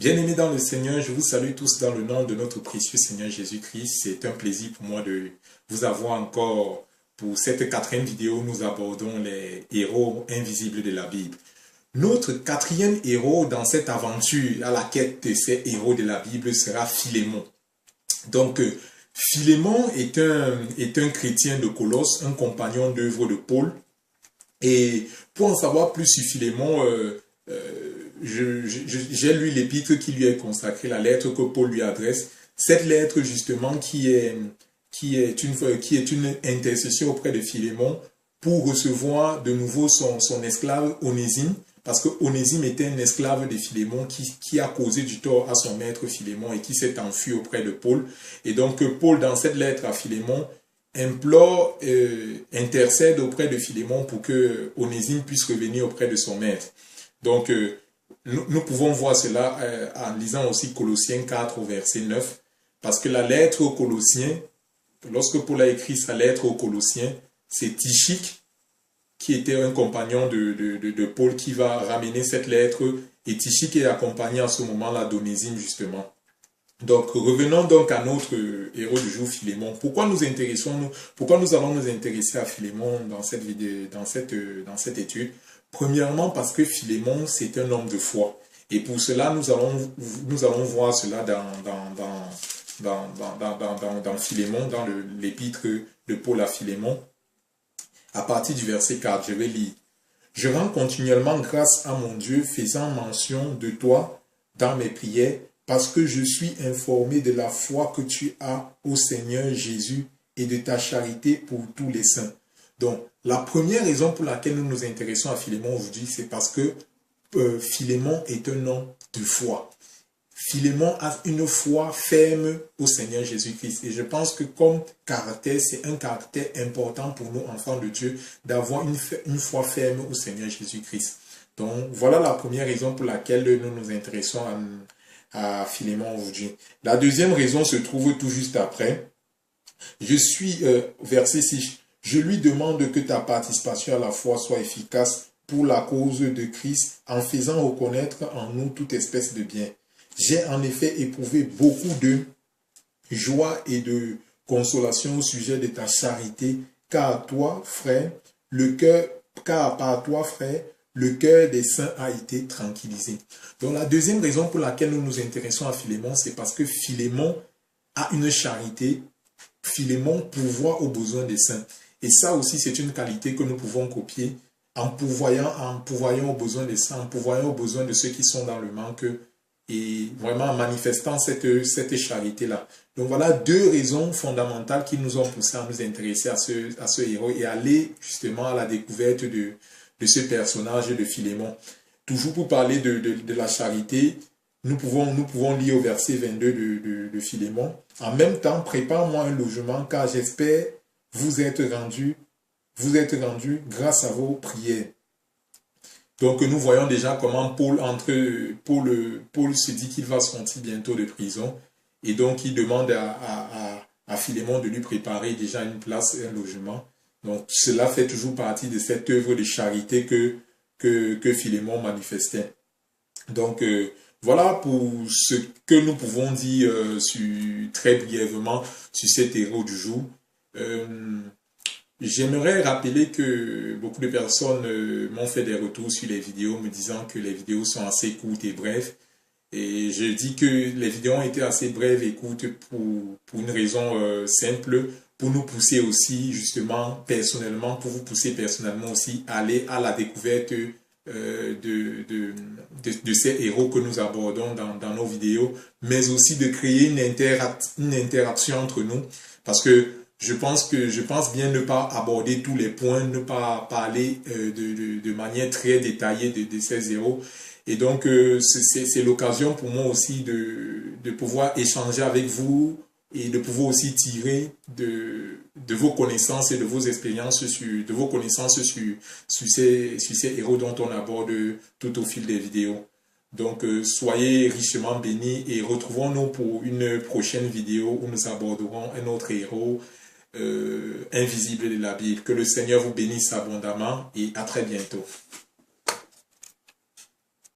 Bien-aimés dans le Seigneur, je vous salue tous dans le nom de notre précieux Seigneur Jésus-Christ. C'est un plaisir pour moi de vous avoir encore pour cette quatrième vidéo où nous abordons les héros invisibles de la Bible. Notre quatrième héros dans cette aventure à la quête de ces héros de la Bible sera Philémon. Donc, Philémon est un chrétien de Colosse, un compagnon d'œuvre de Paul. Et pour en savoir plus sur Philémon, j'ai lu l'épître qui lui est consacrée, la lettre que Paul lui adresse. Cette lettre, justement, qui est une intercession auprès de Philémon pour recevoir de nouveau son esclave Onésime, parce que Onésime était un esclave de Philémon qui a causé du tort à son maître Philémon et qui s'est enfui auprès de Paul. Et donc, Paul, dans cette lettre à Philémon, implore, intercède auprès de Philémon pour que Onésime puisse revenir auprès de son maître. Donc, nous pouvons voir cela en lisant aussi Colossiens 4 au verset 9, parce que la lettre aux Colossiens, lorsque Paul a écrit sa lettre aux Colossiens, c'est Tychique, qui était un compagnon de Paul, qui va ramener cette lettre, et Tychique est accompagné à ce moment-là d'Onésime, justement. Donc, revenons donc à notre héros du jour, Philémon. Pourquoi nous allons nous intéresser à Philémon dans cette vidéo, dans cette étude? Premièrement, parce que Philémon, c'est un homme de foi. Et pour cela, nous allons voir cela dans Philémon, dans l'épître de Paul à Philémon. À partir du verset 4, je vais lire. « Je rends continuellement grâce à mon Dieu, faisant mention de toi dans mes prières, parce que je suis informé de la foi que tu as au Seigneur Jésus et de ta charité pour tous les saints. » Donc, la première raison pour laquelle nous nous intéressons à Philémon aujourd'hui, c'est parce que Philémon est un homme de foi. Philémon a une foi ferme au Seigneur Jésus-Christ. Et je pense que comme caractère, c'est un caractère important pour nous, enfants de Dieu, d'avoir une foi ferme au Seigneur Jésus-Christ. Donc, voilà la première raison pour laquelle nous nous intéressons à Philémon aujourd'hui. La deuxième raison se trouve tout juste après. Verset 6. Je lui demande que ta participation à la foi soit efficace pour la cause de Christ en faisant reconnaître en nous toute espèce de bien. J'ai en effet éprouvé beaucoup de joie et de consolation au sujet de ta charité, car par toi, frère, le cœur des saints a été tranquillisé. Donc la deuxième raison pour laquelle nous nous intéressons à Philémon, c'est parce que Philémon a une charité. Philémon pourvoit aux besoins des saints. Et ça aussi, c'est une qualité que nous pouvons copier en pourvoyant aux besoins des saints, en pourvoyant aux besoins de ceux qui sont dans le manque et vraiment en manifestant cette charité-là. Donc voilà deux raisons fondamentales qui nous ont poussé à nous intéresser à ce héros et aller justement à la découverte de ce personnage de Philémon. Toujours pour parler de la charité, nous pouvons lire au verset 22 de Philémon. En même temps, prépare-moi un logement, car j'espère vous être rendu grâce à vos prières. Donc nous voyons déjà comment Paul se dit qu'il va sortir bientôt de prison. Et donc il demande à Philémon de lui préparer déjà une place et un logement. Donc cela fait toujours partie de cette œuvre de charité que Philémon manifestait. Donc voilà pour ce que nous pouvons dire très brièvement sur cet héros du jour. J'aimerais rappeler que beaucoup de personnes m'ont fait des retours sur les vidéos me disant que les vidéos sont assez courtes et brèves. Et je dis que les vidéos ont été assez brèves et courtes pour une raison simple, pour nous pousser aussi justement personnellement, pour vous pousser personnellement aussi à aller à la découverte de ces héros que nous abordons dans nos vidéos, mais aussi de créer une interaction entre nous, parce que je pense bien ne pas aborder tous les points, ne pas parler de manière très détaillée de ces héros. Et donc, c'est l'occasion pour moi aussi de pouvoir échanger avec vous et de pouvoir aussi tirer de vos connaissances et de vos expériences sur ces héros dont on aborde tout au fil des vidéos. Donc, soyez richement bénis et retrouvons-nous pour une prochaine vidéo où nous aborderons un autre héros invisible de la Bible. Que le Seigneur vous bénisse abondamment et à très bientôt.